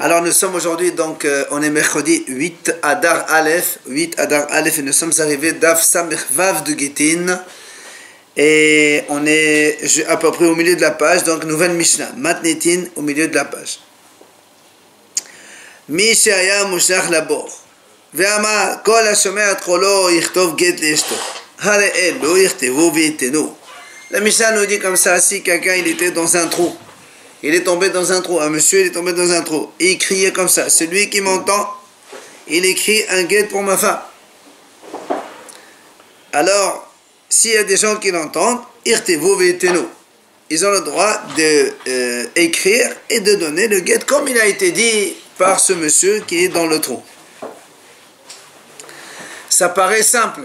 Alors nous sommes aujourd'hui, donc on est mercredi 8 Adar Aleph, et nous sommes arrivés d'Af Samech Vav de Gittin, et on est à peu près au milieu de la page, donc nouvelle Mishnah, Matnitin au milieu de la page. Mi she'aya mushlach labor, ve'amar kol hashomea et kolo yichtov get le'eshto, hare'el lo yichtevu v'yitenu. La Mishnah nous dit comme ça, si quelqu'un il était dans un trou, il est tombé dans un trou, un monsieur il est tombé dans un trou, et il criait comme ça, celui qui m'entend, il écrit un guet pour ma femme. Alors, s'il y a des gens qui l'entendent, irtevu ve'yitenu, ils ont le droit d'écrire et de donner le guet comme il a été dit par ce monsieur qui est dans le trou. Ça paraît simple.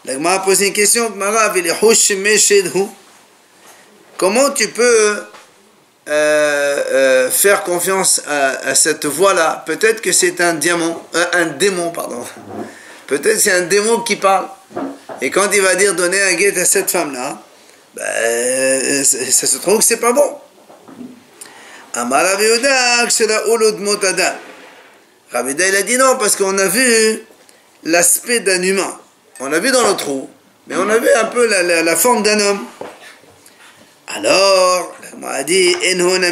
La Gemara a posé une question, comment tu peux faire confiance à cette voix-là? Peut-être que c'est un démon, pardon. Peut-être que c'est un démon qui parle. Et quand il va dire donner un guet à cette femme-là, ben, ça se trouve que c'est pas bon. Amar Rav Yehuda, Rav Yehuda, il a dit non, parce qu'on a vu l'aspect d'un humain. On l'a vu dans le trou, mais on a vu un peu la forme d'un homme. Alors, on a dit, on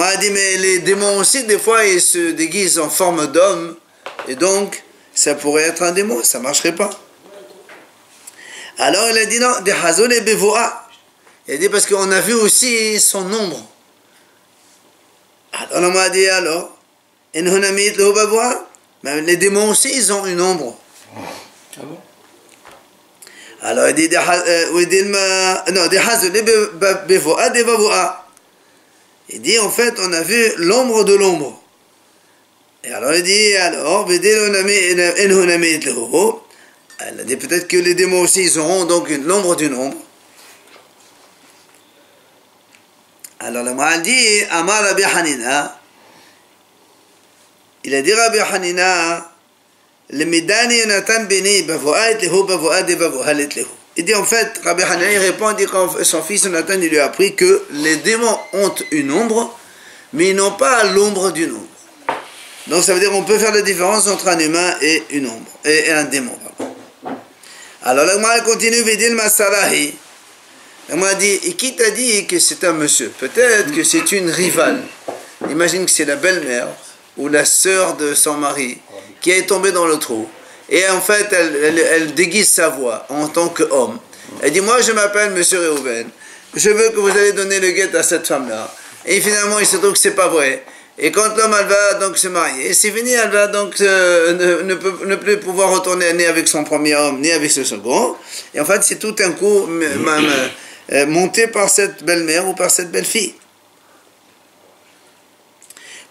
a dit, mais les démons aussi, des fois, ils se déguisent en forme d'homme, et donc, ça pourrait être un démon, ça ne marcherait pas. Alors, il a dit non, il a dit, parce qu'on a vu aussi son ombre. Alors, on a dit, alors, les démons aussi, ils ont une ombre. Ah bon? Alors il dit, il dit en fait on a vu l'ombre de l'ombre. Et alors il dit, alors, il a dit peut-être que les démons aussi ils auront donc l'ombre d'une ombre. Alors le Maral dit, Amar Rabbi Hanina, il a dit Rabbi Hanina, il dit en fait, Rabbi Hanina il répond, il dit que son fils Jonathan il lui a appris que les démons ont une ombre, mais ils n'ont pas l'ombre d'une ombre. Donc ça veut dire qu'on peut faire la différence entre un humain et une ombre, et un démon. Alors la Gemara continue, Vidil Masarahi. La Gemara dit, et qui t'a dit que c'est un monsieur? Peut-être que c'est une rivale. Imagine que c'est la belle-mère ou la sœur de son mari qui est tombée dans le trou. Et en fait, elle déguise sa voix en tant qu'homme. Elle dit, moi je m'appelle Monsieur Reuven, je veux que vous allez donner le guet à cette femme-là. Et finalement, il se trouve que c'est pas vrai. Et quand l'homme, elle va donc se marier, c'est fini, elle va donc ne plus pouvoir retourner ni avec son premier homme, ni avec ce second. Et en fait, c'est tout un coup monté par cette belle-mère ou par cette belle-fille.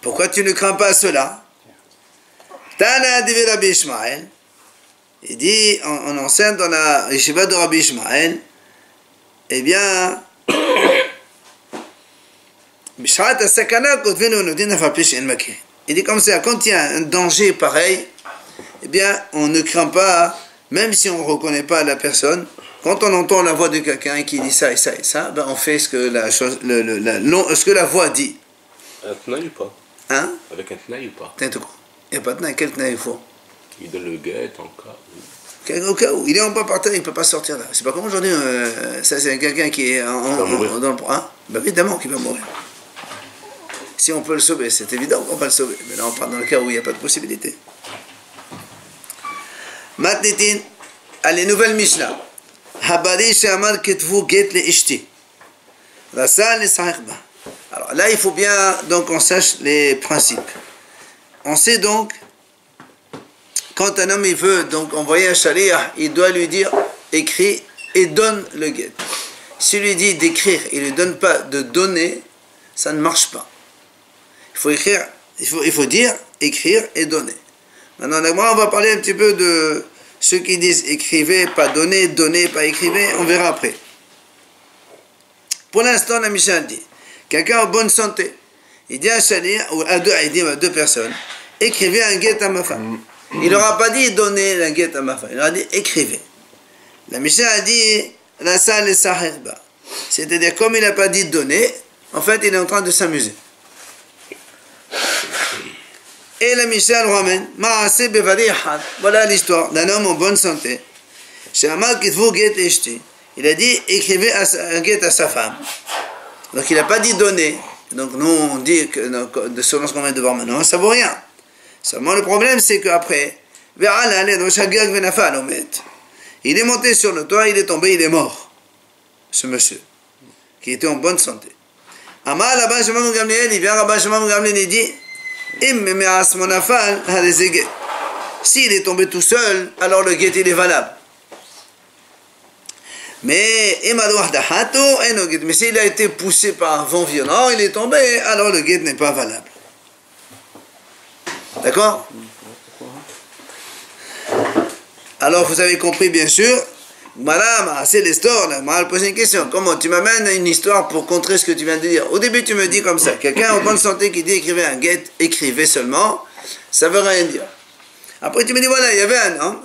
Pourquoi tu ne crains pas cela? Tana de Rabbi Ishmael, il dit, on enseigne dans la yeshiva de Rabbi Ishmael, eh bien, il dit comme ça, quand il y a un danger pareil, eh bien, on ne craint pas, même si on ne reconnaît pas la personne, quand on entend la voix de quelqu'un qui dit ça et ça et ça, ben on fait ce que ce que la voix dit. Un tnaï ou pas? Hein? Avec un tnaï ou pas? Il n'y a pas de tnaï, quel tnaï il faut? Il donne le guet en cas où. Au cas où, il est en bas par terre, il ne peut pas sortir là. C'est pas comme aujourd'hui, ça c'est quelqu'un qui est dans le... Hein? Ben évidemment qu'il va mourir. Si on peut le sauver, c'est évident qu'on va le sauver. Mais là, on parle dans le cas où il n'y a pas de possibilité. Matnitin, allez, nouvelle Mishnah. Habari she'amar ketvu get le'ishti. Rasa le'sahich ba. Alors là, il faut bien donc on sache les principes. On sait donc, quand un homme il veut donc envoyer un shaliach, il doit lui dire écris et donne le guet. S'il lui dit d'écrire, il ne lui donne pas de donner, ça ne marche pas. Il faut écrire, il faut dire, écrire et donner. Maintenant, on va parler un petit peu de ceux qui disent écrivez, pas donner, donner, pas écrivez, on verra après. Pour l'instant, la Mishnah dit, quelqu'un en bonne santé, il dit à Shaliach, ou à deux personnes, écrivez un guet à ma femme. Il n'aura pas dit donner un guet à ma femme, il aura dit écrivez. La Mishnah a dit, la salle est sahirba. C'est-à-dire, comme il n'a pas dit donner, En fait, il est en train de s'amuser. Et la Mishnah le ramène. Ma'aseh bevadi had. Voilà l'histoire d'un homme en bonne santé. She'amar kitvu get eshti. Il a dit écrivez un get à sa femme. Donc il n'a pas dit donner. Donc nous on dit que selon ce qu'on vient de voir maintenant, ça vaut rien. Seulement le problème c'est qu'après, il est monté sur le toit, il est tombé, il est mort. Ce monsieur, qui était en bonne santé. Amar Rabban Shimon ben Gamliel, il vient Rabban Shimon ben Gamliel et dit s'il est tombé tout seul, alors le guet il est valable. Mais s'il a été poussé par un vent violent, il est tombé, alors le guet n'est pas valable. D'accord? Alors vous avez compris bien sûr. Madame, c'est l'histoire. Madame pose une question. Comment tu m'amènes une histoire pour contrer ce que tu viens de dire? Au début tu me dis comme ça. Quelqu'un en bonne santé qui dit écrivez un guet, écrivez seulement, ça veut rien dire. Après tu me dis voilà, il y avait un homme,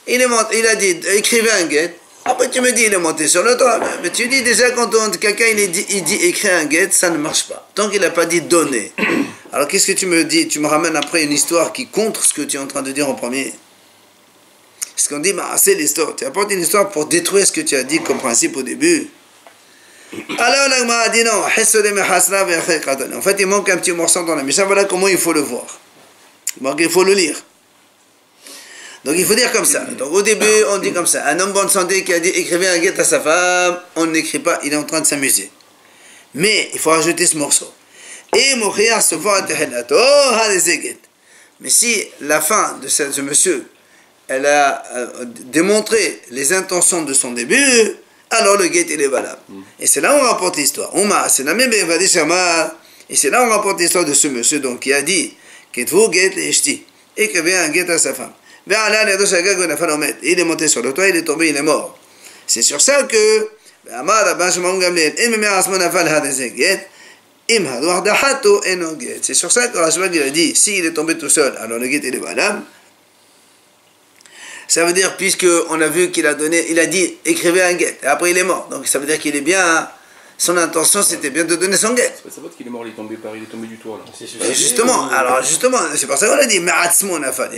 il a dit écrivez un guet. Après tu me dis il est monté sur le toit. Mais tu dis déjà quand quelqu'un il dit écrire un guet, ça ne marche pas. Tant qu'il n'a pas dit donner. Alors qu'est-ce que tu me dis? Tu me ramènes après une histoire qui contre ce que tu es en train de dire en premier. Ce qu'on dit, c'est l'histoire. Tu apportes une histoire pour détruire ce que tu as dit comme principe au début. Alors l'Agma a dit non. En fait, il manque un petit morceau dans la Mishnah. Voilà comment il faut le voir. Donc il faut le lire. Donc il faut dire comme ça. Donc au début, on dit comme ça. Un homme bonne santé qui a dit écrivez un guet à sa femme, on n'écrit pas, il est en train de s'amuser. Mais il faut rajouter ce morceau. Et mais si la fin de ce monsieur, elle a démontré les intentions de son début, alors le guet il est valable. Et c'est là où on rapporte l'histoire. Et c'est là où on rapporte l'histoire de ce monsieur donc, qui a dit écrivez un guet à sa femme. Il est monté sur le toit, il est tombé, il est mort. C'est sur ça que c'est sur ça que Rashbag il a dit s'il est tombé tout seul, alors le guet il est valable. Ça veut dire, puisqu'on a vu qu'il a dit écrivez un guet, et après il est mort. Donc ça veut dire qu'il est bien, son intention c'était bien de donner son guet. C'est pas qu'il est mort, il est tombé du toit là. Justement, c'est pour ça qu'on a dit il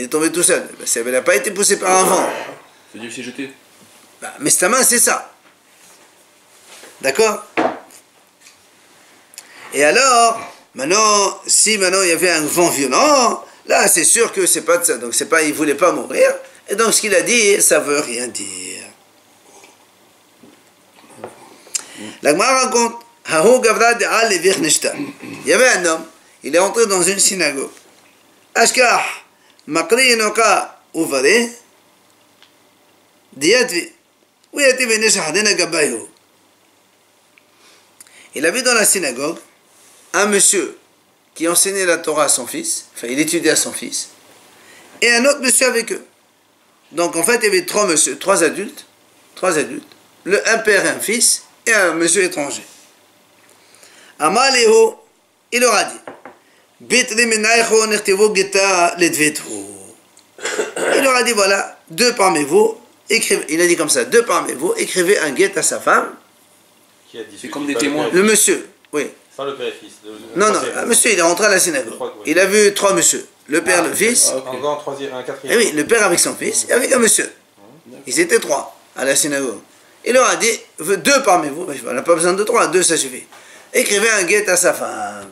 est tombé tout seul. Il n'a pas été poussé par un vent. C'est-à-dire qu'il s'est jeté. Mais c'est ta main, c'est ça. D'accord? Et alors, si il y avait un vent violent, là c'est sûr que c'est pas de ça. Donc c'est pas, il voulait pas mourir. Et donc ce qu'il a dit, ça veut rien dire. La Gemara raconte, il y avait un homme, il est entré dans une synagogue. Ashkah, Makri Enoka Uvare, Diatvi, Uyati Veneshahadena Gabayo. Il a vu dans la synagogue un monsieur qui enseignait la Torah à son fils, enfin il étudiait à son fils, et un autre monsieur avec eux. Donc en fait il y avait trois adultes, un père et un fils, et un monsieur étranger. Amalého, il leur a dit, il leur a dit voilà, deux parmi vous, écrivez, il a dit comme ça, deux parmi vous, écrivez un guet à sa femme. C'est comme des témoins. Le monsieur, oui. Sans le père et fils. Non, un monsieur, il est rentré à la synagogue. Il a vu trois messieurs. Le père, le fils. Encore un troisième, un quatrième. Et oui, le père avec son fils et avec un monsieur. Ils étaient trois à la synagogue. Il leur a dit, deux parmi vous, on n'a pas besoin de trois, deux ça suffit. Écrivez un guet à sa femme.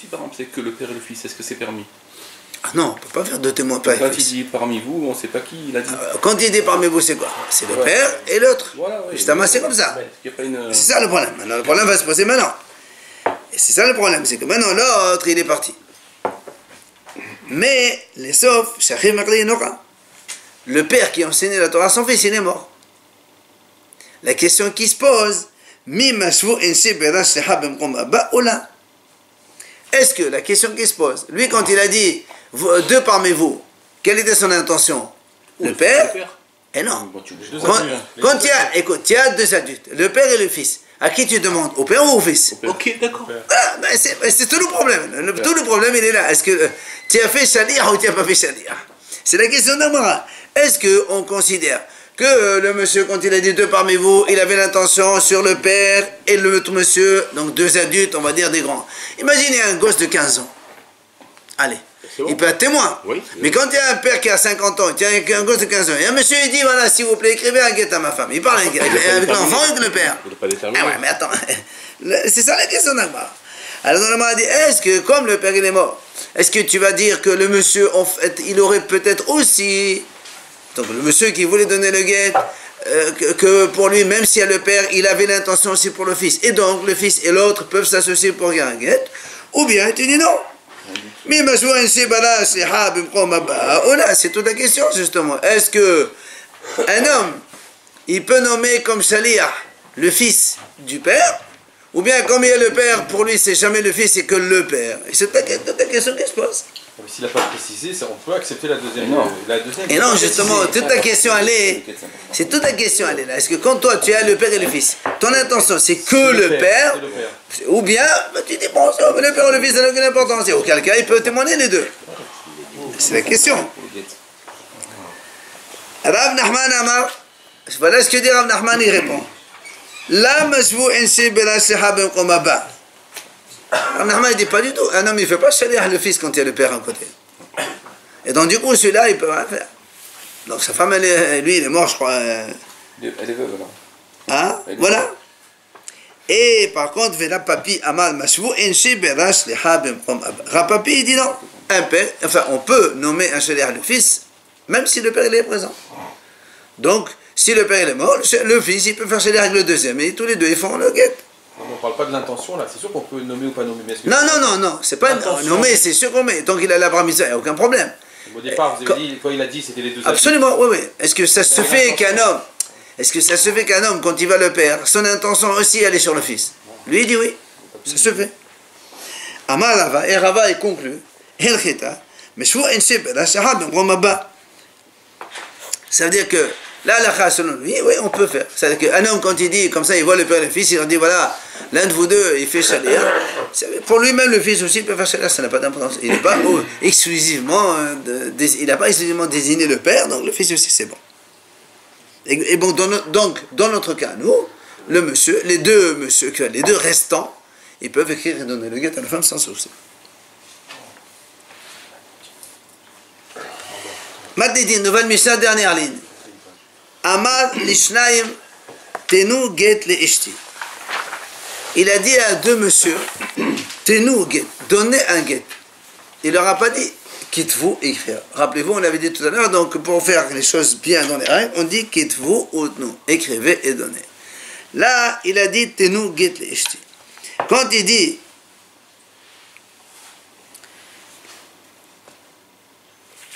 Si par exemple c'est que le père et le fils, est-ce que c'est permis? Ah non, on ne peut pas faire deux témoins père et Quand fils. il dit parmi vous, on ne sait pas qui il a dit. Quand il dit parmi vous, c'est quoi? C'est le père et l'autre. Voilà, ouais, Justement, c'est comme ça. C'est ça le problème. Maintenant, le problème va se poser maintenant. Et c'est ça le problème, c'est que maintenant l'autre, il est parti. Mais, les saufs, le père qui enseignait la Torah à son fils, il est mort. La question qui se pose, est-ce que la question qui se pose, lui quand il a dit deux parmi vous, quelle était son intention? Le père? Et non. Quand il y a deux adultes, le père et le fils, à qui tu demandes? Au père ou au fils? Ok, d'accord. C'est tout le problème. Tout le problème, il est là. Est-ce que tu as fait chalir ou tu n'as pas fait chalir? C'est la question d'Amara. Est-ce qu'on considère que le monsieur, quand il a dit deux parmi vous, il avait l'intention sur le père et l'autre monsieur, donc deux adultes, on va dire des grands. Imaginez un gosse de 15 ans. Allez, bon. il peut être témoin. Oui, mais quand il y a un père qui a 50 ans, il y a un gosse de 15 ans, et un monsieur il dit, voilà, s'il vous plaît, écrivez un guet à ma femme. Il parle avec l'enfant et avec le père. Il n'est pas déterminé. Ah ouais, mais attends, c'est ça la question d'Agmar. Alors normalement, a dit, est-ce que comme le père il est mort, est-ce que tu vas dire que le monsieur, en fait, il aurait peut-être aussi, donc le monsieur qui voulait donner le guet, que pour lui, même s'il y a le père, il avait l'intention aussi pour le fils. Et donc, le fils et l'autre peuvent s'associer pour gagner un guet. Ou bien, tu dis non. Mais c'est toute la question, justement. Est-ce que un homme, il peut nommer comme Shaliah le fils du père? Ou bien, comme il y a le père, pour lui, c'est jamais le fils, c'est que le père. Et c'est toute la question qui se pose. Mais s'il n'a pas précisé, on peut accepter la deuxième. Et non, justement, toute la question, elle est... C'est toute la question, elle est là. Est-ce que quand toi, tu as le père et le fils, ton intention, c'est que le père, ou bien, bah, tu dis, bon, le père ou le fils, ça n'a aucune importance. Et auquel cas, il peut témoigner les deux. C'est la question. Rav Nachman Amar, voilà ce que dit Rav Nachman, il répond. La masvou insi bela sihab qomaba. Rav Nachman, il dit pas du tout. Un homme, il ne fait pas shaliah le fils quand il y a le père à côté. Et donc, du coup, celui-là, il peut rien faire. Donc, sa femme, lui, il est mort, je crois. Elle est veuve, alors. Hein? Voilà. Et par contre, Vela Papi Amal Masvou insi bela sihab qomaba. Rapapi, il dit non. Un père, enfin, on peut nommer un shaliah le fils, même si le père, il est présent. Donc, si le père il est mort, le fils il peut faire shaliah avec le deuxième, et tous les deux ils font le guet. On ne parle pas de l'intention là, c'est sûr qu'on peut nommer ou pas nommer. Mais Non, c'est pas nommer, c'est sûr qu'on met. Tant qu'il a la bramisa, il n'y a aucun problème. Au départ, vous avez dit, quand il a dit c'était les deux. Absolument, oui. Est-ce que ça se fait qu'un homme, quand il va le père, son intention aussi elle est sur le fils? Lui il dit oui, ça se fait. Amalava, et Rava il conclut, ça veut dire que là, selon lui, oui, on peut faire. C'est-à-dire qu'un homme, quand il dit, comme ça, il voit le père et le fils, il leur dit, voilà, l'un de vous deux, il fait shaliah. Pour lui-même, le fils aussi, il peut faire shaliah, ça n'a pas d'importance. Il n'a pas exclusivement désigné le père, donc le fils aussi, c'est bon. Et bon, donc, dans notre cas, nous, les deux restants, ils peuvent écrire et donner le guet à la femme sans souci. Maintenant, il dit, nouvelle Mishnah, dernière ligne. Amar lishnaim tenu get le ishti. Il a dit à deux messieurs, tenu get, donnez un get. Il leur a pas dit, quitte-vous écrire. Rappelez-vous, on avait dit tout à l'heure, donc pour faire les choses bien dans les règles, on dit quitte-vous ou nous, écrivez et donnez. Là, il a dit tenu get le ishti. Quand il dit,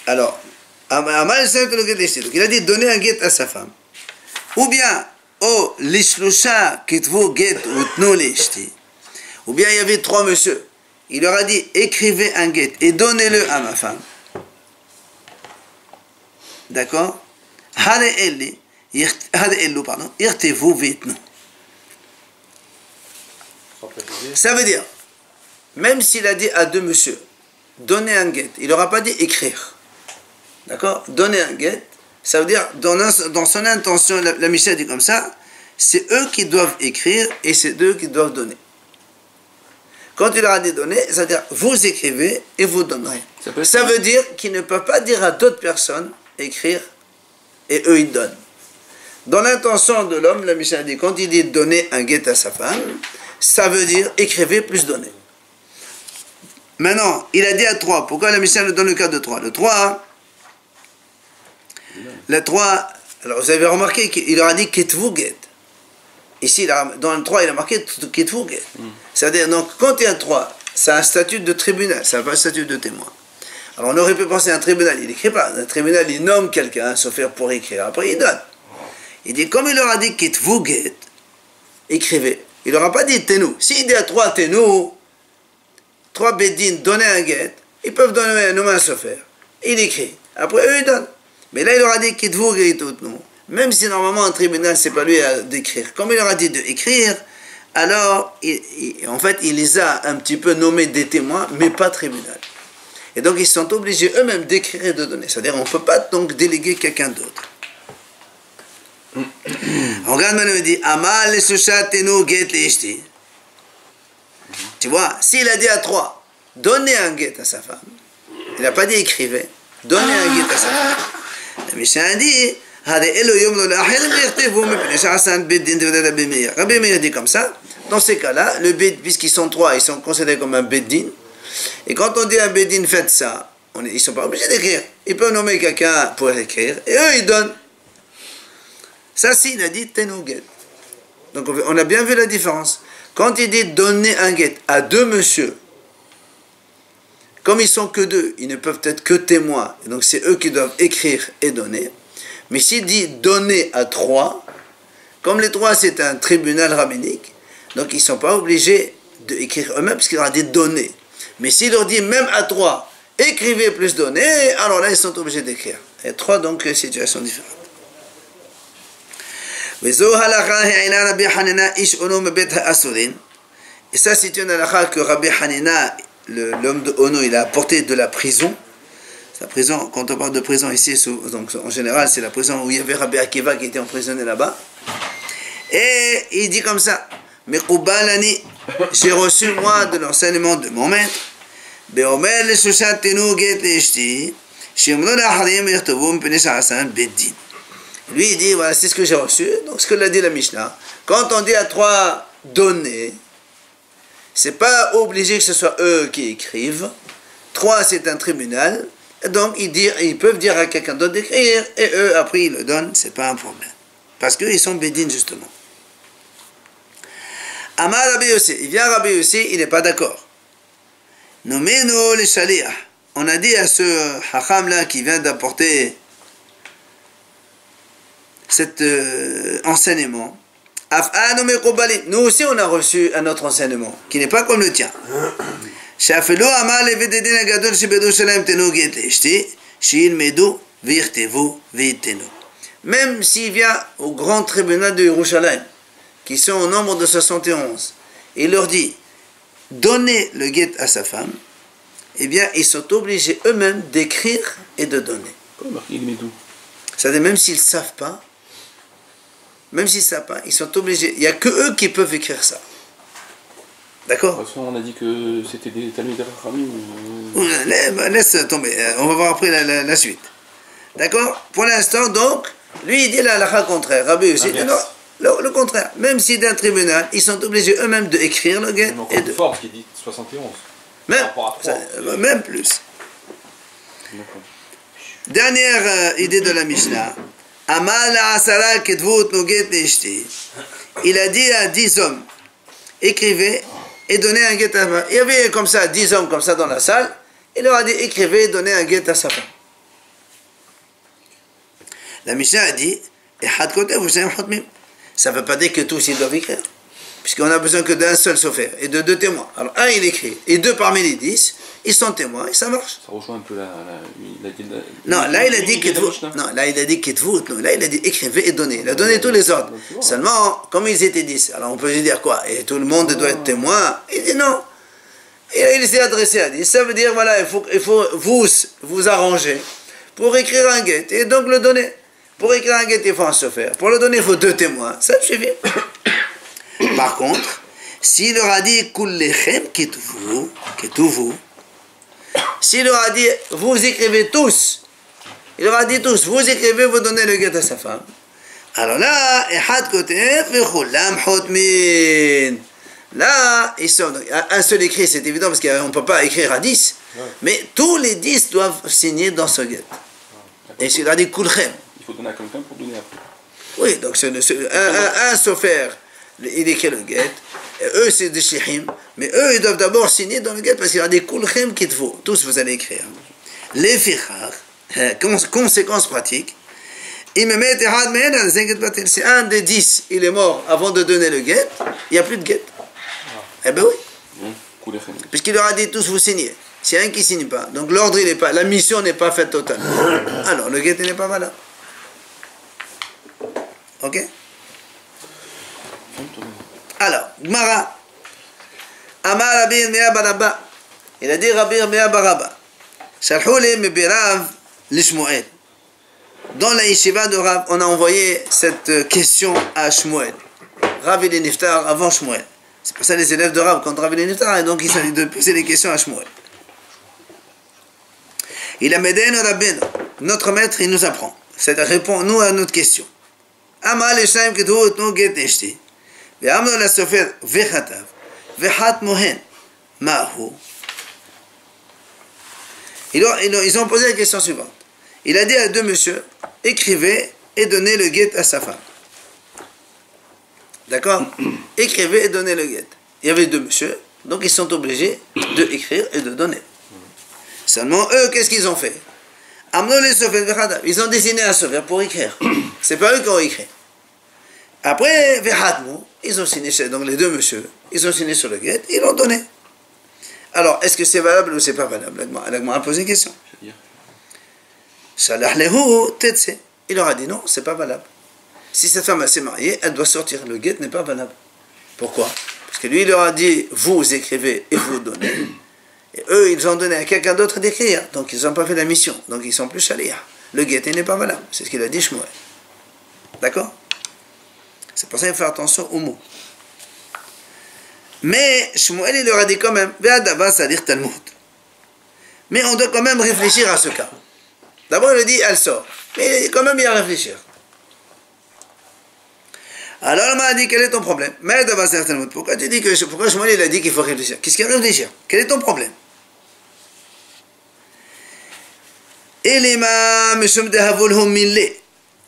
alors, il a dit donner un guet à sa femme. Ou bien, oh, l'ishlusha kitvu guet utnu l'ishti. Ou bien il y avait trois messieurs. Il leur a dit écrivez un guet et donnez-le à ma femme. D'accord? Hade ellu, pardon. Irtevu vitnu. Ça veut dire, même s'il a dit à deux messieurs, donnez un guet, il n'aura pas dit écrire. D'accord? Donner un guet, ça veut dire, dans son intention, la Mishnah dit comme ça, c'est eux qui doivent écrire et c'est eux qui doivent donner. Quand il leur a dit donner, ça veut dire, vous écrivez et vous donnerez. Ça veut dire qu'ils ne peuvent pas dire à d'autres personnes, écrire, et eux ils donnent. Dans l'intention de l'homme, la Mishnah dit, quand il dit donner un guet à sa femme, ça veut dire écrivez plus donner. Maintenant, il a dit à 3, pourquoi la Mishnah nous donne le cas de 3? Le 3, alors vous avez remarqué qu'il leur a dit kitvu get. Ici, dans le 3, il a marqué kitvu get. C'est-à-dire, donc, quand il y a un 3, c'est un statut de tribunal, ça n'a pas un statut de témoin. Alors, on aurait pu penser à un tribunal, il n'écrit pas. Un tribunal, il nomme quelqu'un, sauf faire pour écrire. Après, il donne. Il dit, comme il leur a dit kitvu get, écrivez. Il leur a pas dit tenou. S'il dit à 3 tenou, 3 bédines, donnez un get, ils peuvent donner un sofer. Il écrit. Après, eux, ils donnent. Mais là, il leur a dit qu'il vous guérit tout, non. Même si normalement un tribunal, c'est pas lui d'écrire. Comme il leur a dit d'écrire, alors, en fait, il les a un petit peu nommés des témoins, mais pas tribunal. Et donc, ils sont obligés eux-mêmes d'écrire et de donner. C'est-à-dire, on ne peut pas donc déléguer quelqu'un d'autre. Regarde maintenant, il dit Amal le sushatenu get l'ishti. Tu vois, s'il a dit à 3, donnez un get à sa femme, il n'a pas dit écrivez, donnez un get à sa femme. Le Mishnah a dit Rabbi Meir dit comme ça. Dans ces cas-là, le bed, puisqu'ils sont 3, ils sont considérés comme un beddin. Et quand on dit un beddin, faites ça, ils ne sont pas obligés d'écrire. Ils peuvent nommer quelqu'un pour écrire, et eux, ils donnent. Ça, si, il a dit tenu get. Donc, on a bien vu la différence. Quand il dit donner un get à 2 messieurs, comme ils sont que 2, ils ne peuvent être que témoins. Et donc, c'est eux qui doivent écrire et donner. Mais s'il dit donner à 3, comme les 3, c'est un tribunal rabbinique, donc ils ne sont pas obligés d'écrire eux-mêmes, parce qu'il leur a dit donner. Mais s'il leur dit même à 3, écrivez plus donner, alors là, ils sont obligés d'écrire. Et 3, donc, situation différente. Et ça, c'est une halakha que Rabbi Hanina, l'homme de Ono, il a apporté de la prison. La prison, quand on parle de prison ici, donc en général, c'est la prison où il y avait Rabbi Akiva qui était emprisonné là-bas. Et il dit comme ça, mais Kubalani, j'ai reçu moi de l'enseignement de mon maître. Beomer le shushat tenu get l'eshti, shemno laharim yertovum penish asan beddin. Lui, il dit, voilà, c'est ce que j'ai reçu. Donc, ce que l'a dit la Mishnah. Quand on dit à 3 donner, c'est pas obligé que ce soit eux qui écrivent. 3, c'est un tribunal. Et donc, ils peuvent dire à quelqu'un d'autre d'écrire, et eux, après, ils le donnent. C'est pas un problème. Parce qu'ils sont bédines, justement. Amar Rabbi Yossi. Il vient Rabbi Yossi, il n'est pas d'accord. Nommez-nous les shaliach. On a dit à ce hacham-là qui vient d'apporter cet enseignement, nous aussi on a reçu un autre enseignement qui n'est pas comme le tien. Même s'il vient au grand tribunal de Yerushalayim, qui sont au nombre de 71, et il leur dit donnez le guet à sa femme, eh bien ils sont obligés eux-mêmes d'écrire et de donner. C'est-à-dire même s'ils ne savent pas, ils sont obligés. Il n'y a que eux qui peuvent écrire ça. D'accord? On a dit que c'était des Talmidei Chachamim. Laisse tomber, on va voir après la suite. D'accord? Pour l'instant, donc, lui il dit la halakha contraire. Rabbi aussi dit non, le contraire. Même si d'un tribunal, ils sont obligés eux-mêmes d'écrire le guet. Et de force qui dit 71. Même plus. Dernière idée de la Mishnah. Amal asara ketvut nuget nishti. Il a dit à 10 hommes, écrivez et donnez un guet à sa femme. Il y avait comme ça 10 hommes comme ça dans la salle. Il leur a dit écrivez et donnez un guet à sa femme. La Mishnah a dit ça ne veut pas dire que tous ils doivent écrire. Puisqu'on a besoin que d'un seul sofer et de 2 témoins. Alors un il écrit et 2 parmi les 10 ils sont témoins et ça marche. Ça rejoint un peu non, là il a dit ketvut. Là il a dit écrivez et donnez. Il a donné tous les ordres. Seulement, comme ils étaient 10, alors on peut lui dire quoi? Et tout le monde doit être témoin. Il dit non. Et il s'est adressé à 10. Ça veut dire voilà, il faut vous arranger pour écrire un guet et donc le donner. Pour écrire un guet, il faut un sofer. Pour le donner, il faut 2 témoins. Ça suffit. Par contre, s'il leur a dit kullechem ketouvu, s'il leur a dit vous écrivez tous, il leur a dit tous, vous écrivez, vous donnez le guet à sa femme. Alors là, ehad kotef vechulam hotmin. Là, ils sont un seul écrit, c'est évident parce qu'on ne peut pas écrire à 10, mais tous les 10 doivent signer dans ce guet. Et s'il a dit kulchem. Il faut donner à quelqu'un pour donner après. Oui, donc un sofer, il écrit le guet. Eux, c'est des shihim. Mais eux, ils doivent d'abord signer dans le guet parce qu'il y a des kulchem qu'il faut. Tous, vous allez écrire. Les fichar, conséquence pratique. Si un des 10, il est mort avant de donner le guet, il n'y a plus de guet. Eh ben oui. Puisqu'il leur a dit tous, vous signez. C'est un qui ne signe pas. Donc l'ordre, il n'est pas, la mission n'est pas faite totalement. Alors le guet n'est pas valable. Ok? Alors, Gmara. Amar Rabbi Yirmiyah Barabba. Il a dit Rabbi Yirmiyah Barabba. Shalhou li mibirav l'Ishmuel. Dans la yeshiva de Rav, on a envoyé cette question à Shmuel. Rav il est niftar avant Shmuel. C'est pour ça les élèves de Rav, quand Rav il est niftar, et donc ils s'agit de poser des questions à Shmuel. Il a médéno Rabbeinu. Notre maître, il nous apprend. C'est-à-dire répond-nous à notre question. Amal Eshaim Kedhu Tnu Get Eshti. Ve'amno la Sofer Vechatav. Vechat Mohen. Mahu. Ils ont posé la question suivante. Il a dit à deux messieurs, écrivez et donnez le guet à sa femme. D'accord? Écrivez et donnez le guet. Il y avait deux messieurs, donc ils sont obligés de écrire et de donner. Seulement, eux, qu'est-ce qu'ils ont fait? Ils ont dessiné un sofer pour écrire. C'est pas eux qui ont écrit. Après, ils ont signé, donc les deux messieurs, ils ont signé sur le guet, ils l'ont donné. Alors, est-ce que c'est valable ou c'est pas valable? L'agma a posé une question. Il leur a dit non, c'est pas valable. Si cette femme s'est mariée, elle doit sortir. Le guet n'est pas valable. Pourquoi? Parce que lui, il leur a dit, vous écrivez et vous donnez. Et eux, ils ont donné à quelqu'un d'autre d'écrire. Donc, ils n'ont pas fait la mission. Donc, ils sont plus chaliah. Le guet n'est pas valable. C'est ce qu'il a dit Shmuel. D'accord? C'est pour ça qu'il faut faire attention aux mots. Mais Shmuel, il leur a dit quand même, mais on doit quand même réfléchir à ce cas. D'abord, il a dit, elle sort. Mais quand même, il y a à réfléchir. Alors, il m'a dit, quel est ton problème? Pourquoi tu dis que, pourquoi Shmuel, il a dit qu'il faut réfléchir? Qu'est-ce qu'il y a à réfléchir? Quel est ton problème? Elima, Mishum de Havulhum Mille.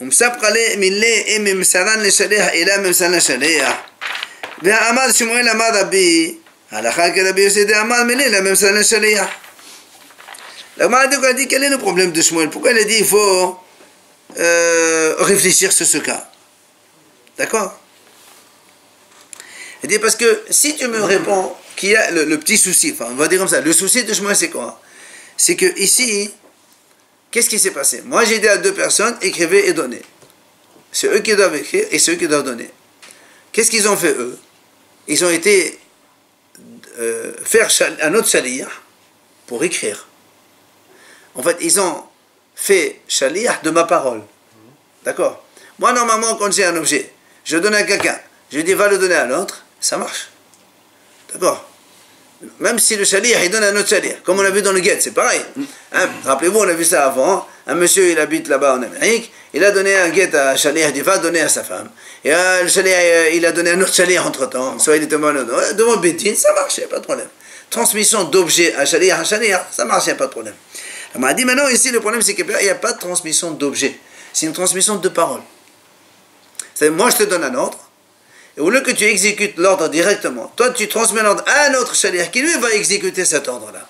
Umsapkale Mille, et Mimsaran le Shaliah, et là, Mimsaran le Shaliah. והעמד שמואל עמד רבי, הלכה כרבי יוסי דעמד מליל, הממסל השליח. L'Agma a dit quel est le problème de Shmuel? Pourquoi il a dit il faut réfléchir sur ce cas? D'accord? Il dit parce que si tu me réponds qu'il y a le petit souci, enfin on va dire comme ça, le souci de Shmuel c'est quoi? C'est que ici, qu'est-ce qui s'est passé? Moi j'ai dit à deux personnes, écrivez et donnez. C'est eux qui doivent écrire et c'est eux qui doivent donner. Qu'est-ce qu'ils ont fait eux? Ils ont été faire un autre shaliah pour écrire. En fait, ils ont fait shaliah de ma parole. D'accord? Moi, normalement, quand j'ai un objet, je donne à quelqu'un, je dis va le donner à l'autre, ça marche. D'accord? Même si le shaliah, il donne à un autre shaliah. Comme on a vu dans le guet, c'est pareil. Hein? Rappelez-vous, on a vu ça avant. Un monsieur, il habite là-bas en Amérique, il a donné un guet à shaliah, il dit va donner à sa femme. Et le shaliah, il a donné un autre shaliah entre-temps. Soit il était malade. Devant Bédine, ça marche, il n'y a pas de problème. Transmission d'objet à shaliah, ça marche, il n'y a pas de problème. On m'a dit maintenant, ici, le problème, c'est qu'il n'y a pas de transmission d'objet. C'est une transmission de parole. C'est-à-dire, moi, je te donne un ordre, et au lieu que tu exécutes l'ordre directement, toi, tu transmets l'ordre à un autre shaliah qui, lui, va exécuter cet ordre-là.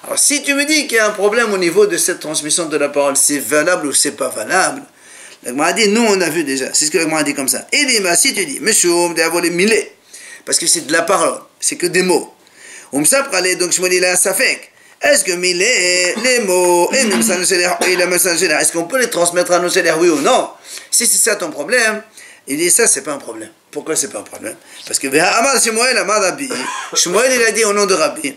Alors, si tu me dis qu'il y a un problème au niveau de cette transmission de la parole, c'est valable ou c'est pas valable, l'Agma a dit, nous, on a vu déjà. C'est ce que l'Agma a dit comme ça. Et si tu dis, Meshoum, d'avoir les millets, parce que c'est de la parole, c'est que des mots. Donc, je me dis là, ça fait. Est-ce que les mots, et même ça, est-ce qu'on peut les transmettre à nos shaliah, oui ou non? Si c'est ça ton problème, il dit ça, c'est pas un problème. Pourquoi c'est pas un problème? Parce que Shmuel, il a dit au nom de Rabbi,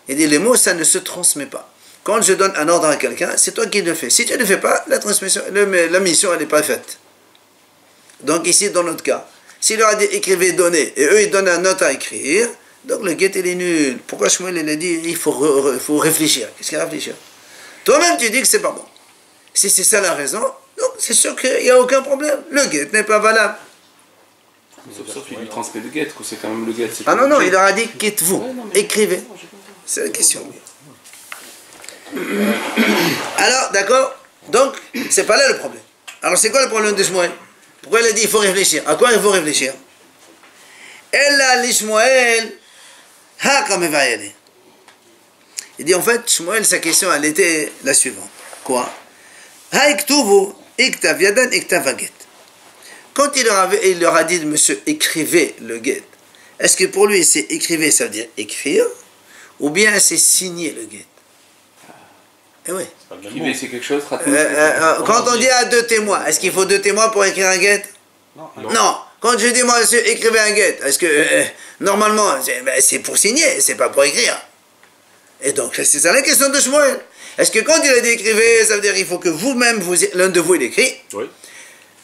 il dit les mots, ça ne se transmet pas. Quand je donne un ordre à quelqu'un, c'est toi qui le fais. Si tu ne le fais pas, la transmission, la mission, elle n'est pas faite. Donc ici, dans notre cas, s'il leur a dit écrivez, donnez, et eux ils donnent un note à écrire, donc le guet il est nul. Pourquoi Shmuel il a dit il faut réfléchir? Qu'est-ce qu'il y a à réfléchir? Toi-même tu dis que c'est pas bon. Si c'est ça la raison, donc c'est sûr qu'il n'y a aucun problème. Le guet n'est pas valable. Sauf qu'il lui transmet le guet, c'est quand même le guet. Ah non, il leur a dit quitte-vous, écrivez. C'est la question. Alors, d'accord? Donc, c'est pas là le problème. Alors c'est quoi le problème de Shmuel? Pourquoi il a dit il faut réfléchir? À quoi il faut réfléchir? Ella li Shmuel haqamevayele. Il dit en fait, Shmuel, sa question, elle était la suivante. Quoi? Haiktuvu iktav yadan iktav aget. Quand il leur a dit, monsieur, écrivez le guet, est-ce que pour lui, c'est écrivez, ça veut dire écrire, ou bien c'est signer le guet? Eh oui. Écrivez, c'est quelque chose. Quand on dit à deux témoins, est-ce qu'il faut deux témoins pour écrire un guet? Non. Quand je dis, moi, monsieur, écrivez un guet, est-ce que, normalement, c'est pour signer, c'est pas pour écrire. Et donc, c'est ça la question de Shmuel. Est-ce que quand il a dit écrivez, ça veut dire qu'il faut que vous-même, l'un de vous, il écrit, Oui.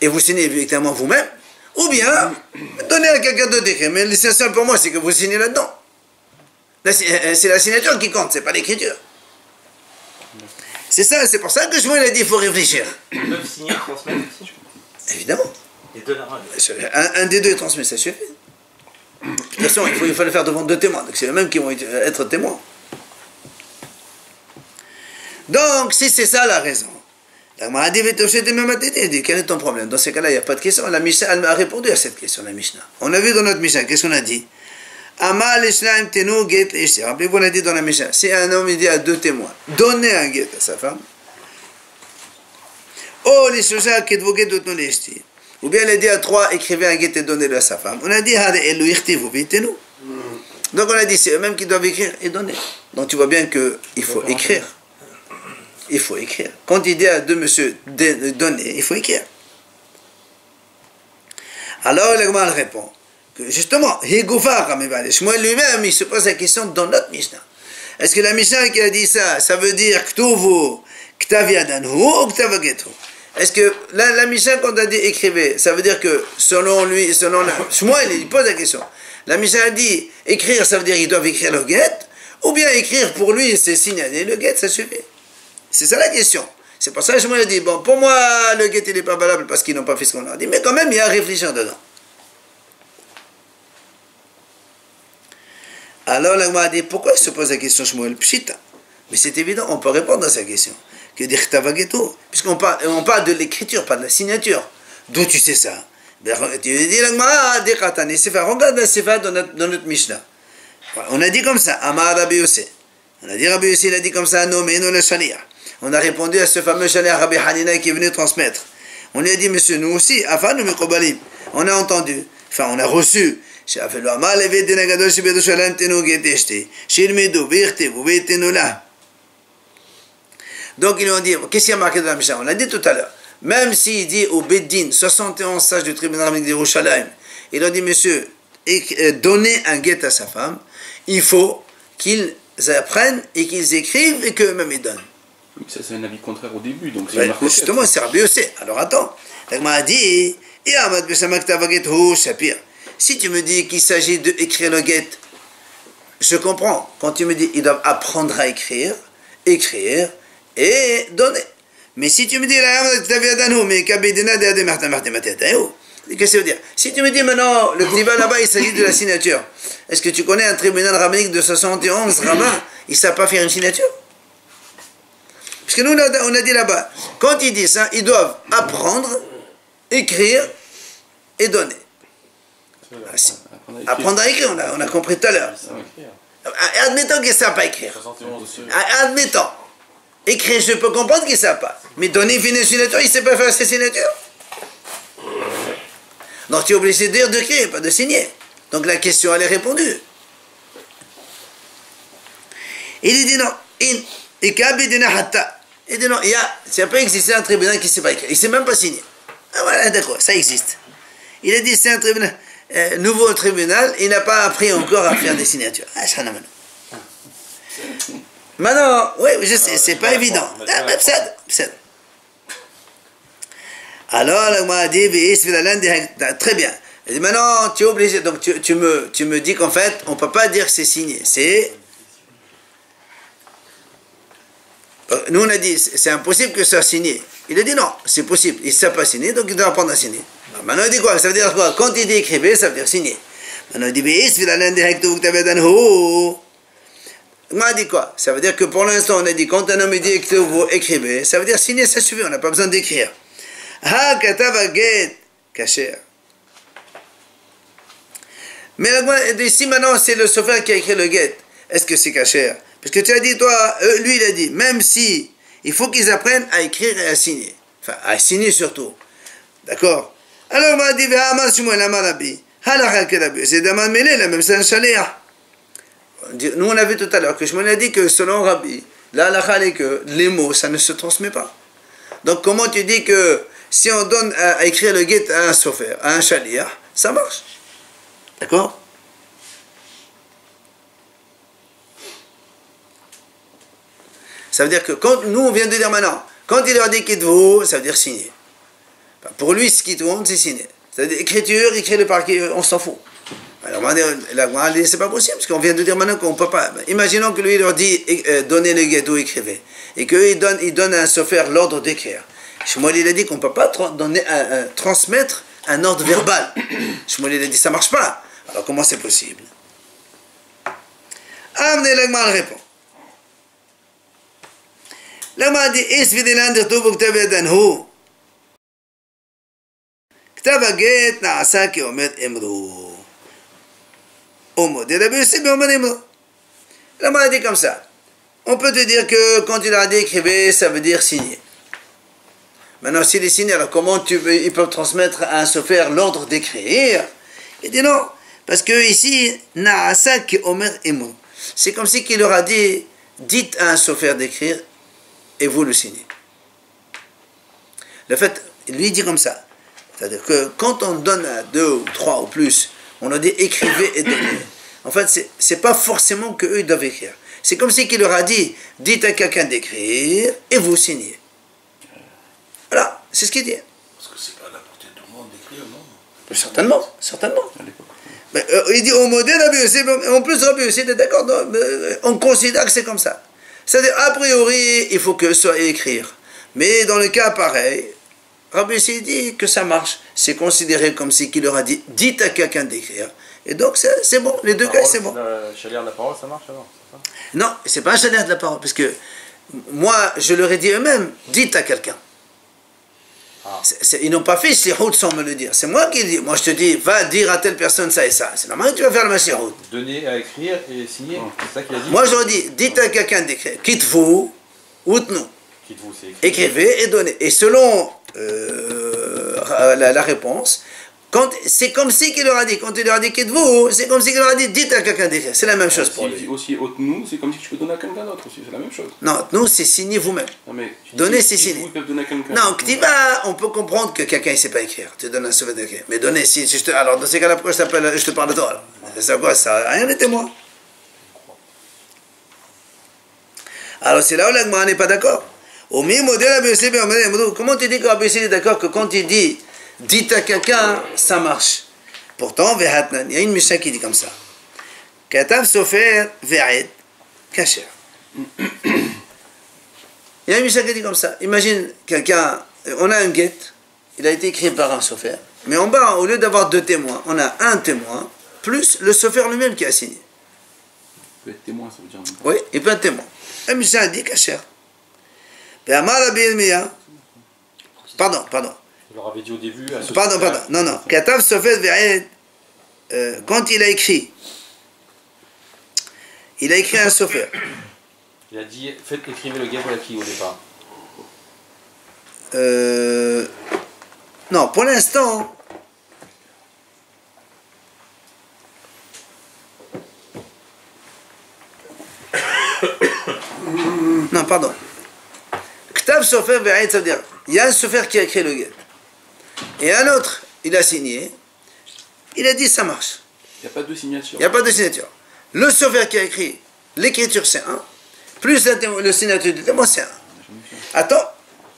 et vous signez évidemment vous-même, ou bien donnez à quelqu'un d'autre d'écrire. Mais l'essentiel pour moi, c'est que vous signez là-dedans. C'est la signature qui compte, c'est pas l'écriture. C'est ça, c'est pour ça que Shmuel a dit il faut réfléchir. Ils peuvent signer et transmettre aussi. Évidemment. Et donner Un des deux est transmis, ça suffit. De toute façon, il faut le faire devant deux témoins. Donc c'est eux-mêmes qui vont être témoins. Donc, si c'est ça la raison, la Gemara dit quel est ton problème? Dans ces cas-là, il n'y a pas de question. La Mishnah elle a répondu à cette question, la Mishnah. On a vu dans notre Mishnah, qu'est-ce qu'on a dit? Rappelez-vous, on a dit dans la Mishnah, si un homme il dit à deux témoins, donnez un guet à sa femme, ou bien il a dit à trois, écrivez un guet et donnez-le à sa femme. On a dit, donc on a dit, c'est eux-mêmes qui doivent écrire et donner. Donc tu vois bien qu'il faut écrire. Il faut écrire. Quand il dit à deux monsieur de donner, il faut écrire. Alors le Gemara répond que justement, Shmuel lui-même, il se pose la question dans notre Mishnah. Est-ce que la Mishnah qui a dit ça, ça veut dire Ktuvu, Ktaviadanhu ou Ktavagetu? Est-ce que la Mishnah, quand on a dit écrivez, ça veut dire que selon lui, Shmuel, il pose la question. La Mishnah a dit écrire, ça veut dire qu'ils doivent écrire le guet, ou bien écrire pour lui, c'est signaler le guet, ça suffit. C'est ça la question. C'est pour ça que Shmuel a dit bon, pour moi, le guet, il n'est pas valable parce qu'ils n'ont pas fait ce qu'on a dit, mais quand même, il y a à réfléchir dedans. Alors la Gemara dit pourquoi il se pose la question Shmuel Pshita? Mais c'est évident, on peut répondre à sa question. Que dire Ktavageto? Puisqu'on parle de l'écriture, pas de la signature. D'où tu sais ça? Tu dis la Gemara, regarde la Sefa dans notre Mishnah. On a dit comme ça, Amar Rabbi Yossé. On a dit Rabbi Yossé, il a dit comme ça, nommé non le Shaliach. On a répondu à ce fameux Shaliach Rabbi Hanina qui est venu transmettre. On lui a dit, monsieur, nous aussi, afin nous mekobalim. On a entendu, enfin on a reçu. Donc ils lui ont dit, qu'est-ce qu'il y a marqué dans la Mishnah? On l'a dit tout à l'heure. Même s'il dit au Beddin, 71 sages du tribunal rabbinique d'Yerushalayim, ils ont dit, monsieur, donnez un guet à sa femme, il faut qu'ils apprennent et qu'ils écrivent et qu'eux-mêmes ils donnent. Ça, c'est un avis contraire au début, donc c'est justement, c'est Rabbi Yossé. Alors attends, la Gemara a dit, si tu me dis qu'il s'agit d'écrire le guet, je comprends. Quand tu me dis ils doivent apprendre à écrire et donner. Mais si tu me dis qu'est-ce que ça veut dire? Si tu me dis maintenant, le ktiva là-bas, il s'agit de la signature. Est-ce que tu connais un tribunal rabbinique de 71 rabbins? Ils ne savent pas faire une signature? Parce que nous, on a dit là-bas, quand ils disent ça, ils doivent apprendre, écrire et donner. Apprendre à écrire, on a compris tout à l'heure. Admettons qu'ils ne savent pas écrire. Admettons. Écrire, je peux comprendre qu'ils ne savent pas. Mais donner une signature, il ne sait pas faire ses signatures. Donc tu es obligé de dire d'écrire, pas de signer. Donc la question, elle est répondue. Il dit non. Il dit non, ça peut exister un tribunal qui ne sait pas écrire. Il ne sait même pas signer. Ah voilà, d'accord, ça existe. Il a dit c'est un tribunal. Nouveau tribunal, il n'a pas appris encore à faire des signatures. Maintenant, oui, je sais, c'est pas évident. Alors, la Gemara dit, très bien. Il dit, maintenant, tu es obligé, donc tu me dis qu'en fait, on ne peut pas dire que c'est signé. Nous, on a dit, c'est impossible que ça soit signé. Il a dit non, c'est possible. Il ne sait pas signer, donc il doit apprendre à signer. Alors, maintenant, il dit quoi? Ça veut dire quoi? Quand il dit écrivez, ça veut dire signer. Maintenant, il dit, on a dit quoi? Ça veut dire que pour l'instant, on a dit, quand un homme dit écrivez, ça veut dire signer, ça suffit, on n'a pas besoin d'écrire. Ha katava get kasher. Mais ici maintenant, c'est le sophère qui a écrit le get. Est-ce que c'est kasher? Parce que tu as dit, toi, lui, il a dit, même si il faut qu'ils apprennent à écrire et à signer. Enfin, à signer surtout. D'accord? Alors, on m'a dit, c'est Daman Mele, là, même c'est un chaléa. Nous, on a vu tout à l'heure que Shmuel a dit que selon Rabbi, la halakha est que les mots, ça ne se transmet pas. Donc, comment tu dis que si on donne à écrire le guet à un sofer, à un chaléa, ça marche? D'accord? Ça veut dire que quand nous, on vient de dire maintenant, quand il leur dit Kitvu, ça veut dire signer. Pour lui, ce qui tourne, c'est signer. C'est-à-dire écriture, écrit le parquet, on s'en fout. Alors, la dit, c'est pas possible, parce qu'on vient de dire maintenant qu'on ne peut pas. Imaginons que lui, il leur dit donnez le ghetto, écrivez. Et qu'eux, ils donnent à un sophère l'ordre d'écrire. Shmuel, il a dit qu'on ne peut pas transmettre un ordre verbal. Shmuel, il a dit ça ne marche pas. Alors, comment c'est possible? Amenez l'agma répond. L'agma dit Isvidilan de Tubu Ktav Yadanhu. Ktav Aget Naasa Ki Omer Emru. L'agma dit comme ça. On peut te dire que quand il a dit écrivez, ça veut dire signer. Maintenant, s'il est signé, alors comment ils peuvent transmettre à un sophère l'ordre d'écrire? Il dit non, parce que ici, Naasa Ki Omer Emru. C'est comme si qu'il leur a dit, dites à un sophère d'écrire et vous le signez. Le fait, il lui dit comme ça. C'est-à-dire que quand on donne à 2 ou 3 ou plus, on a dit écrivez et donnez. En fait, c'est pas forcément qu'eux ils doivent écrire. C'est comme si qu'il leur a dit, dites à quelqu'un d'écrire et vous signez. Voilà, c'est ce qu'il dit. Parce que c'est pas à la portée de tout le monde d'écrire, non? Certainement, certainement. Mais, il dit au modèle Rabbi Yossi, en plus Rabbi Yossi est d'accord, on considère que c'est comme ça. C'est-à-dire, a priori, il faut que ce soit écrire. Mais dans le cas pareil, Rabbi Yossi dit que ça marche. C'est considéré comme si qu'il leur a dit, dites à quelqu'un d'écrire. Et donc c'est bon, les deux cas c'est bon. Le chalier de la parole, ça marche alors, c'est ça? Non, c'est pas un chalier de la parole, parce que moi, je leur ai dit eux-mêmes, dites à quelqu'un. Ah. Ils n'ont pas fait shlihout sans me le dire. C'est moi qui dis. Moi, je te dis, va dire à telle personne ça et ça. C'est normal que tu vas faire le mashlihout. Donner à écrire et signer, c'est ça qu'il a dit? Moi, je leur dis, dites à quelqu'un d'écrire. Quitte-vous, outnou. Quitte-vous, c'est écrire. Écrivez et donnez. Et selon la réponse, c'est comme si qu'il leur a dit. Quand il leur a dit quitte-vous, c'est comme si qu'il leur a dit, dites à quelqu'un d'écrire. C'est la même chose pour lui. Aussi, nous, c'est comme si tu peux donner à quelqu'un d'autre aussi. C'est la même chose. Non, nous, c'est signer vous-même. Non, mais Donner, c'est signer. Ils peuvent donner à quelqu'un. Non, on peut comprendre que quelqu'un ne sait pas écrire. Tu donnes un souvenir d'écrire. Mais donner, si je te. Alors, dans ces cas-là, pourquoi je te parle de toi alors? C'est quoi ça? Rien n'était moi. Alors, c'est là où l'agma n'est pas d'accord. Au même modèle, comment tu dis que Rabbi Yossi est d'accord que quand il dit dites à quelqu'un, ça marche? Pourtant, il y a une Mishnah qui dit comme ça. Katav sofer ve'ed kasher. Il y a une Mishnah qui dit comme ça. Imagine quelqu'un, on a un get, il a été écrit par un sofer, mais en bas, au lieu d'avoir 2 témoins, on a un témoin, plus le sofer lui-même qui a signé. Il peut être témoin, ça veut dire. Oui, il peut être témoin. La Mishnah dit kasher. Pardon. Je leur avais dit au début. Pardon. Non. Katav sofer ve'ed, quand il a écrit un sofer. Il a dit, écrivez le guet pour la qui au départ. Non, pour l'instant. Non, pardon. Ktav sofer ve'ed, ça veut dire, il y a un sofer qui a écrit le guet. Et un autre, il a signé. Il a dit ça marche. Il n'y a pas de signature. Il n'y a pas de signature. Le sofer qui a écrit l'écriture, c'est un. Plus le signature du témoin, c'est un. Attends.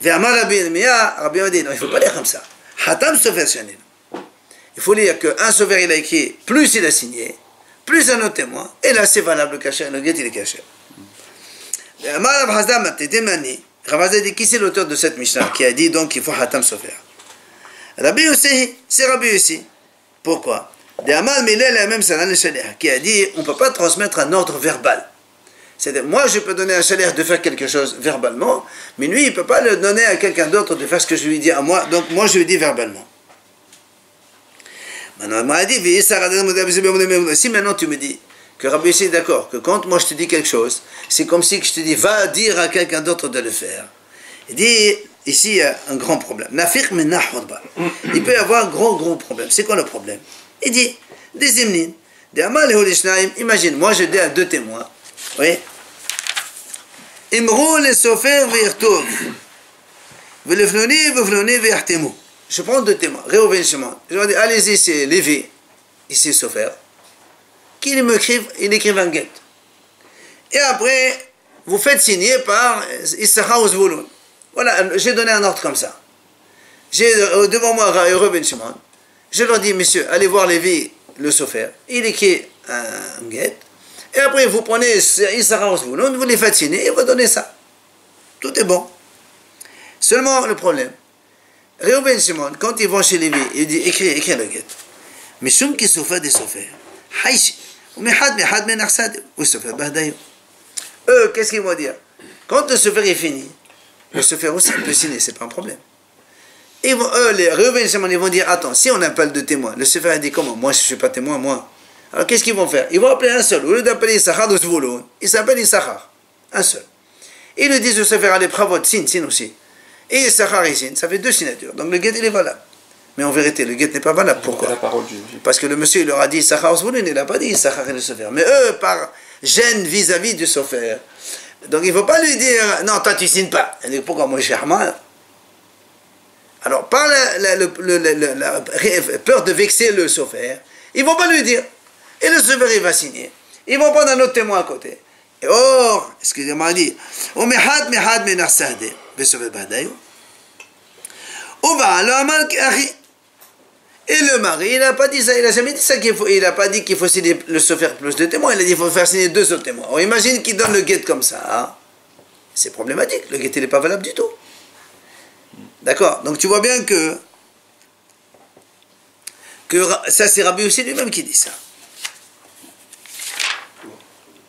Rabbi dit, non, il ne faut pas lire comme ça. Hatam sofer shanin. Il faut lire qu'un sofer, il a écrit, plus il a signé, plus un autre témoin, et là, c'est valable, le cachet, le guet, il est caché. Rav Hazda dit, qui c'est l'auteur de cette Mishnah qui a dit donc qu'il faut Hatam sofer? Rabbi Yossi, c'est Rabbi Yossi. Pourquoi? Qui a dit on ne peut pas transmettre un ordre verbal. C'est-à-dire, moi je peux donner à un shaliach de faire quelque chose verbalement, mais lui il ne peut pas le donner à quelqu'un d'autre de faire ce que je lui dis à moi, donc moi je lui dis verbalement. Maintenant, il m'a dit, si maintenant tu me dis que Rabbi Yossi est d'accord, que quand moi je te dis quelque chose, c'est comme si je te dis va dire à quelqu'un d'autre de le faire. Il dit, ici il y a un grand problème. Il peut y avoir un gros problème. C'est quoi le problème? Il dit, des imnin, des amal et imagine, moi je dis à 2 témoins, oui, imrou le sofer ve'irtov, ve'lefnoni ve'yahtemu. Je prends 2 témoins, Réhouven Shimon. Je leur dis, allez-y, c'est Lévi, ici sofer, qu'il m'écrive, il écrive un guet. Et après, vous faites signer par Issachar ou Zvouloun. Voilà, j'ai donné un ordre comme ça. J'ai devant moi Reuven Ben Shimon. Je leur dis, monsieur, allez voir Lévi, le Sofer. Il écrit un guet. Et après, vous prenez Issachar ou Zvouloun, vous les faites signer et vous donnez ça. Tout est bon. Seulement, le problème, Reuven Ben Shimon, quand ils vont chez Lévi, il dit, écris le guet. Mais Shum qui Sofer des Sofer. Haïchi. Eux, qu'est-ce qu'ils vont dire? Quand le Sofer est fini, le Sofer aussi peut signer, c'est pas un problème. Et eux, les Reuven, ils vont dire, attends, si on appelle de témoin, le Sofer a dit comment? Moi, je ne suis pas témoin, moi. Alors, qu'est-ce qu'ils vont faire? Ils vont appeler un seul. Au lieu d'appeler Issachar de Zvouloun, il s'appelle Issachar. Un seul. Et ils lui disent au Sofer, allez, bravo, signe aussi. Et Issachar, il signe, ça fait 2 signatures. Donc, le guet, il est valable. Mais en vérité, le guet n'est pas valable. Pourquoi? Parce que le monsieur, il leur a dit Issachar ou Zvouloun, il n'a pas dit Issachar et le Sofer. Mais eux, par gêne vis-à-vis du Sofer. Donc, il ne faut pas lui dire, non, toi, tu ne signes pas. Il dit, pourquoi moi, je suis mal? Alors, par la peur de vexer le Sofer, ils ne vont pas lui dire. Et le Sofer, il va signer. Ils vont prendre un autre témoin à côté. Et or, excusez-moi, il dit, et le mari, il n'a pas dit ça, il n'a jamais dit ça, il n'a pas dit qu'il faut signer le Sofer plus de témoins, il a dit qu'il faut faire signer 2 autres témoins. On imagine qu'il donne le guet comme ça, hein? C'est problématique, le guet il n'est pas valable du tout. D'accord? Donc tu vois bien que ça c'est Rabbi Yossé lui-même qui dit ça.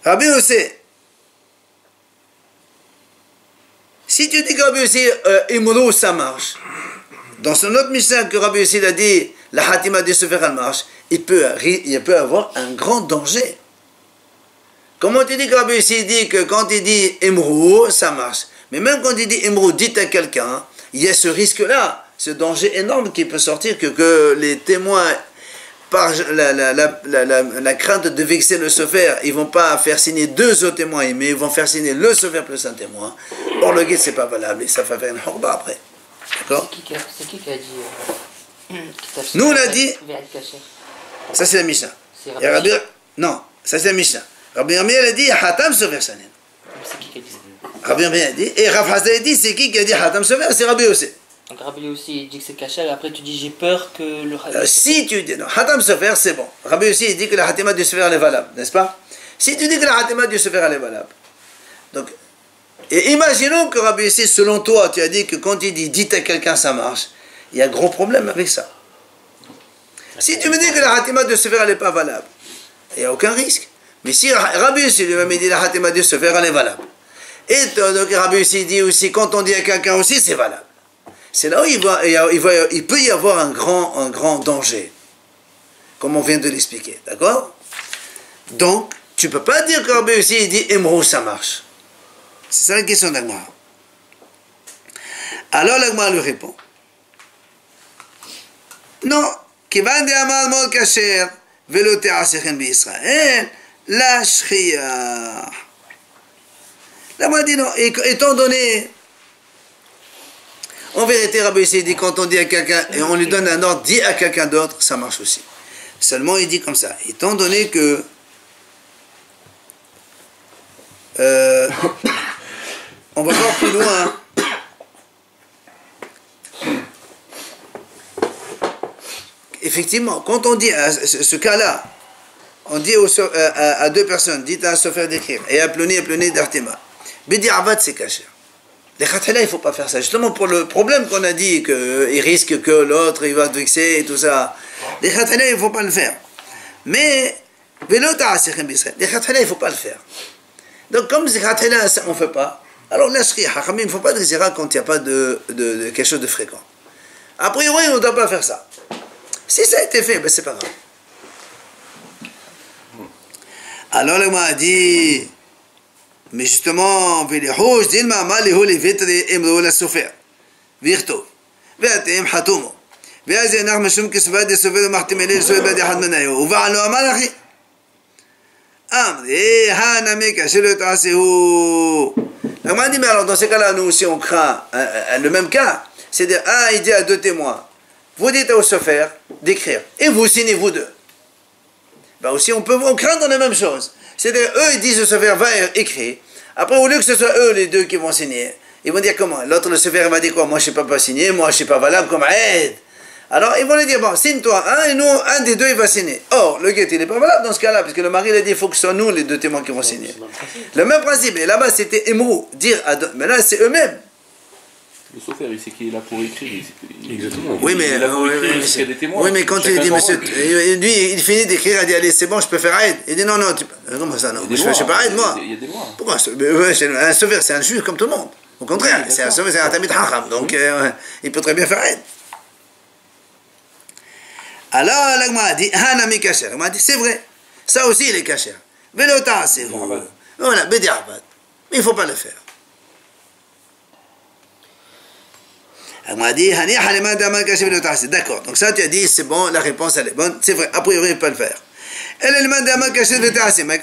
Rabbi Yossé, si tu dis que Rabbi Yossé Imrou ça marche, dans son autre Mishnah que Rabbi Yossé a dit la Hatima de Sofer elle marche, il peut avoir un grand danger. Comment tu dis que Rabbi Yossé dit que quand il dit Imrou ça marche, mais même quand il dit Imrou, dites à quelqu'un, il y a ce risque-là, ce danger énorme qui peut sortir que les témoins, par la crainte de vexer le Sofer, ils ne vont pas faire signer 2 autres témoins, mais ils vont faire signer le Sofer plus un témoin. Or, le guet, ce n'est pas valable et ça va faire une horba après. D'accord? C'est qui a dit Nous, on a dit. Ça, c'est la Mishnah. Non, ça, c'est la Mishnah. Rabbi Yirmiyah a dit Hatam Sofer Sanin. C'est qui a dit ça? Rabbi Yirmiyah a dit, et Rav Hasda a dit, c'est qui a dit Hatam Sofer? C'est Rabbi Yossé. Donc Rabbi Yossé il dit que c'est caché, et après tu dis j'ai peur que le si tu dis non, Hatam Sofer c'est bon. Rabbi Yossé il dit que la Hatima du Sofer elle est valable, n'est-ce pas? Si tu dis que la Hatima du Sofer elle est valable. Donc, et imaginons que Rabbi Yossé, selon toi, tu as dit que quand il dit dites à quelqu'un ça marche, il y a un gros problème avec ça. Si tu me dis que la Hatima du Sofer elle n'est pas valable, il n'y a aucun risque. Mais si Rabbi Yossé lui-même dit la Hatima du Sofer elle est valable. Et donc Rabbi Yossé dit aussi, quand on dit à quelqu'un aussi, c'est valable. C'est là où il peut y avoir un grand danger. Comme on vient de l'expliquer. D'accord? Donc, tu ne peux pas dire que Rabbi Yossé dit Imrou, ça marche. C'est ça la question d'Agmara. Alors l'Agmara lui répond. Non. Kivan de Amal Mod Kasher, Velo Te'asechen B'Israël, la Shriya. L'Agmara dit non. Étant donné. En vérité, Rabbi Yossé dit quand on dit à quelqu'un et on lui donne un ordre, dit à quelqu'un d'autre, ça marche aussi. Seulement, il dit comme ça. Étant donné que on va voir plus loin. Effectivement, quand on dit à ce cas-là, on dit à 2 personnes, dites à un Sofer d'écrire et à Ploni d'Artéma. Bidi Avad, c'est caché. Les khatala, il ne faut pas faire ça. Justement pour le problème qu'on a dit, qu'il risque que l'autre, il va te vexer et tout ça. Les khatala, il ne faut pas le faire. Mais, les khatala, il ne faut pas le faire. Donc comme les khatala, on ne fait pas, alors la shriya, il ne faut pas de zira quand il n'y a pas de quelque chose de fréquent. A priori, on ne doit pas faire ça. Si ça a été fait, ben c'est pas grave. Alors le m'a a dit... Mais justement, ולחוש דילמה מה להוא לויטרי אמרו לסופר ויכתוב ואתם חתומו ואז אנחנו משום כסבד סופר ומחתים אלי לסופר בד אחד מנהיו ובעלו אמר אחי אמרי הנמי כאשר לא תעשהו. Donc on dit mais alors dans ces cas-là nous aussi on craint le même cas, c'est-à-dire il dit à 2 témoins vous dites au sofer d'écrire et vous signez vous 2. Ben aussi on craint dans la même chose. C'est-à-dire, eux, ils disent au Sofer, va écrire. Après, au lieu que ce soit eux les deux qui vont signer, ils vont dire comment? L'autre, le sefer, va dire quoi? Moi, je ne sais pas signer, moi, je ne suis pas valable comme aide. Alors, ils vont lui dire, bon, signe-toi, et nous, un des deux, il va signer. Or, le guet, il n'est pas valable dans ce cas-là, parce que le mari, il a dit, il faut que ce soit nous, les deux témoins qui vont signer. Le même principe. Et là-bas, c'était Emrou, dire à deux. Mais là, c'est eux-mêmes. Le sofer, il sait qu'il est là pour écrire. Exactement. Oui, mais, il est là pour écrire, il sait des témoins. oui, mais quand tu lui dis, monsieur, lui, il finit d'écrire, il dit, allez, c'est bon, je peux faire aide. Il dit, non, non, comment ça, non? Je ne fais pas aide, moi. Il y a des lois. Pourquoi? Un sofer, c'est un juge comme tout le monde. Au contraire, c'est un sofer, c'est un tamid hacham. Donc, il peut très bien faire aide. Alors, l'agma dit, Hanami kasher. Il m'a dit, c'est vrai. Ça aussi, il est kasher. Velota, c'est vrai. Voilà, Bediabad. Mais il ne faut pas le faire. Elle m'a dit, d'accord. Donc ça, tu as dit, c'est bon, la réponse, elle est bonne. C'est vrai, a priori, il ne peut pas le faire.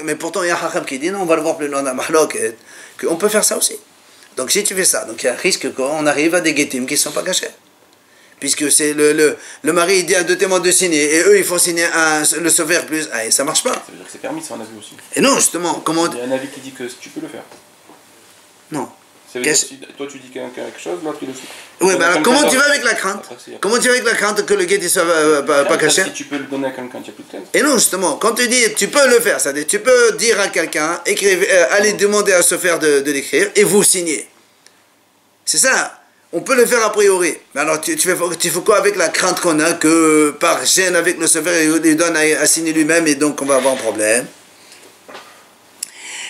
Mais pourtant, il y a un Chacham qui dit, non, on va le voir plus loin dans la mahloket, qu'on peut faire ça aussi. Donc si tu fais ça, donc il y a un risque qu'on arrive à des guettim qui ne sont pas cachés. Puisque c'est le mari, il dit à deux témoins de signer, et eux, ils font signer le sauver plus, et ça ne marche pas. Ça veut dire que c'est permis, c'est un avis aussi. Et non, justement, comment... Il y a un avis qui dit que tu peux le faire. Non. Ça veut dire que toi tu dis quelque chose, l'autre il le fait. Oui, mais alors comment tu vas avec la crainte? Comment tu vas avec la crainte que le guet ne soit pas caché? Si tu peux le donner à quelqu'un, tu n'as plus de crainte. Et non, justement, quand tu dis tu peux le faire, c'est-à-dire tu peux dire à quelqu'un, allez demander à se faire de l'écrire et vous signez. C'est ça. On peut le faire a priori. Mais alors tu fais quoi avec la crainte qu'on a que par gêne avec le sefer, il lui donne à signer lui-même et donc on va avoir un problème.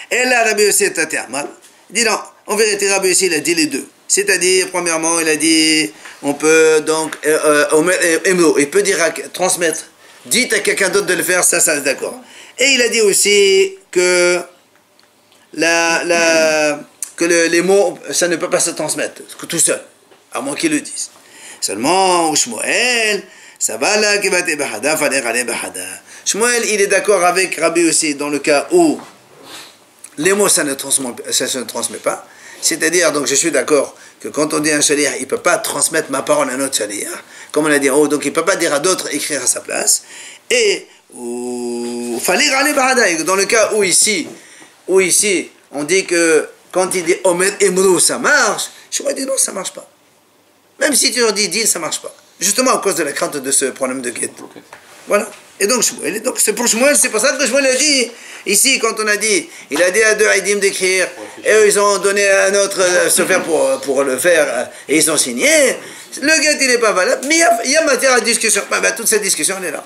Et là, Rabbi Yossi est à terme. Il dit non. En vérité, Rabbi Yossi, il a dit les deux. C'est-à-dire, premièrement, il a dit, on peut donc, il peut dire, transmettre, dites à quelqu'un d'autre de le faire, ça c'est d'accord. Et il a dit aussi que, les mots, ça ne peut pas se transmettre, tout seul, à moins qu'ils le disent. Seulement, Shmuel, ça va là, Shmuel, il est d'accord avec Rabbi Yossi dans le cas où les mots, ça ne se transmet pas. C'est-à-dire, donc je suis d'accord que quand on dit un shaliach, il ne peut pas transmettre ma parole à un autre shaliach, comme on a dit en haut, donc il ne peut pas dire à d'autres écrire à sa place. Et il fallait râler bahadaï. Dans le cas où ici, on dit que quand il dit Omer Emrou, ça marche, je me dis non, ça ne marche pas. Même si tu leur dis ça ne marche pas. Justement à cause de la crainte de ce problème de guet. Voilà. Et donc, c'est pour Shmuel, c'est pour ça que Shmuel a dit, ici, quand on a dit, il a dit à deux Haïdim d'écrire, et eux, ils ont donné à un autre se faire pour le faire, et ils ont signé. Le guet, il n'est pas valable, mais il y a matière à discussion. Toute cette discussion, elle est là.